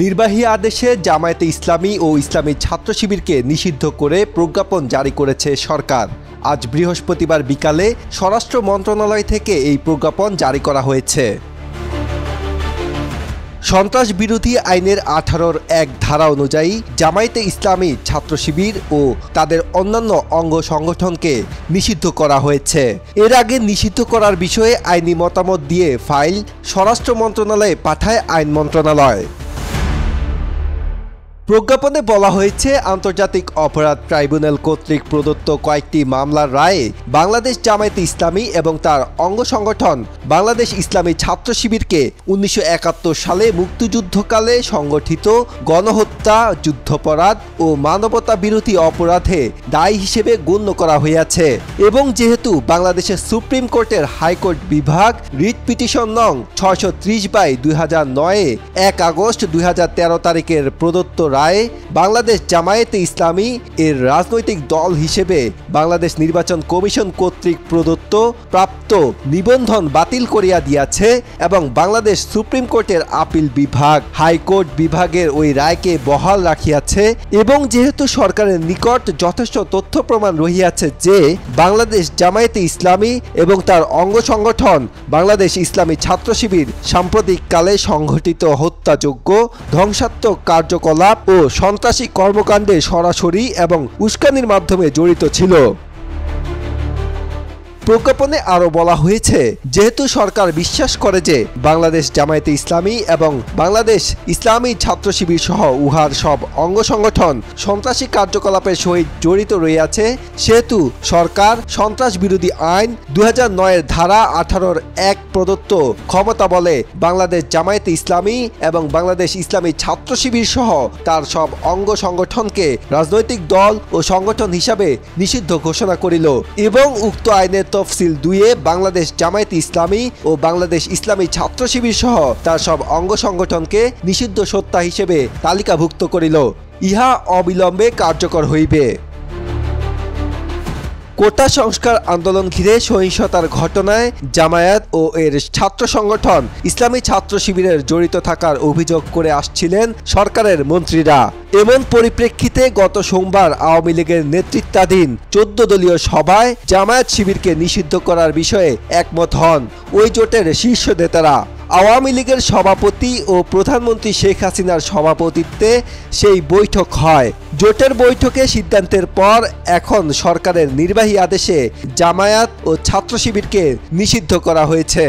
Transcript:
নির্বাহী আদেশে জামায়াতে ইসলামী ও ইসলামী ছাত্র শিবিরকে নিষিদ্ধ করে প্রজ্ঞাপন জারি করেছে সরকার। আজ বৃহস্পতিবার বিকালে স্বরাষ্ট্র মন্ত্রণালয় থেকে এই প্রজ্ঞাপন জারি করা হয়েছে। সন্ত্রাস বিরোধী আইনের 18-র এক ধারা অনুযায়ী জামায়াতে ইসলামী ছাত্র শিবির ও তাদের অন্যান্য অঙ্গ সংগঠনকে নিষিদ্ধ করা হয়েছে। এর আগে নিষিদ্ধ করার বিষয়ে আইনি মতামত দিয়ে ফাইল স্বরাষ্ট্র মন্ত্রণালয়ে পাঠায় আইন মন্ত্রণালয়। প্রজ্ঞাপনে বলা হয়েছে, আন্তর্জাতিক অপরাধ ট্রাইব্যুনাল কর্তৃক প্রদত্ত কয়েকটি মামলার রায়ে বাংলাদেশ জামায়াতে ইসলামী এবং তার অঙ্গ সংগঠন বাংলাদেশ ইসলামী ছাত্র শিবিরকে 1971 সালে মুক্তিযুদ্ধকালে সংগঠিত গণহত্যা, যুদ্ধাপরাধ ও মানবতা বিরোধী অপরাধে দায়ী হিসেবে গণ্য করা হইয়াছে এবং যেহেতু বাংলাদেশের সুপ্রিম কোর্টের হাইকোর্ট বিভাগ রিট পিটিশন নং 630/2009 1 আগস্ট 2013 তারিখের প্রদত্ত রায়ে বাংলাদেশ জামায়াতে ইসলামী এর রাজনৈতিক দল হিসেবে বাংলাদেশ নির্বাচন কমিশন কর্তৃক প্রদত্ত প্রাপ্ত নিবন্ধন বাতিল করিয়া দিয়াছে এবং বাংলাদেশ সুপ্রিম কোর্টের আপিল বিভাগ হাইকোর্ট বিভাগের ওই রায়কে বহাল রাখিয়াছে এবং যেহেতু সরকারের নিকট যথেষ্ট তথ্য প্রমাণ রহিয়াছে যে বাংলাদেশ জামায়াতে ইসলামী এবং তার অঙ্গ সংগঠন বাংলাদেশ ইসলামী ছাত্র শিবির সাম্প্রতিককালে সংঘটিত হত্যাযোগ্য, ধ্বংসাত্মক কার্যকলাপ ও সন্ত্রাসী কর্মকাণ্ডে সরাসরি এবং উস্কানির মাধ্যমে জড়িত ছিল। প্রজ্ঞাপনে আরও বলা হয়েছে, যেহেতু সরকার বিশ্বাস করে যে বাংলাদেশ জামায়াতে ইসলামী এবং বাংলাদেশ ইসলামী ছাত্র শিবির সহ উহার সব অঙ্গ সংগঠন সন্ত্রাসী কার্যকলাপের সহিত জড়িত রয়েছে, সেহেতু সরকার সন্ত্রাস বিরোধী আইন 2009-এর ধারা 18-র 1 প্রদত্ত ক্ষমতা বলে বাংলাদেশ জামায়াতে ইসলামী এবং বাংলাদেশ ইসলামী ছাত্র শিবির সহ তার সব অঙ্গ সংগঠনকে রাজনৈতিক দল ও সংগঠন হিসাবে নিষিদ্ধ ঘোষণা করিল এবং উক্ত আইনের তফসিল 2-এ বাংলাদেশ জামায়াতে ইসলামী ও বাংলাদেশ ইসলামী ছাত্র শিবির সহ তার সব অঙ্গ সংগঠনকে নিষিদ্ধ সত্তা হিসেবে তালিকাভুক্ত করিল। ইহা অবিলম্বে কার্যকর হইবে। কোটা সংস্কার আন্দোলন ঘিরে সহিংসতার ঘটনায় জামায়াত ও এর ছাত্র সংগঠন ইসলামী ছাত্র শিবিরের জড়িত থাকার অভিযোগ করে আসছিলেন সরকারের মন্ত্রীরা। এমন পরিপ্রেক্ষিতে গত সোমবার আওয়ামী লীগের নেতৃত্বাধীন 14 দলীয় সভায় জামায়াত শিবিরকে নিষিদ্ধ করার বিষয়ে একমত হন ওই জোটের শীর্ষ নেতারা। আওয়ামী লীগের সভাপতি ও প্রধানমন্ত্রী শেখ হাসিনার সভাপতিত্বে সেই বৈঠক হয়। জোটের বৈঠকে সিদ্ধান্তের পর এখন সরকারের নির্বাহী আদেশে জামায়াত ও ছাত্র শিবিরকে নিষিদ্ধ করা হয়েছে।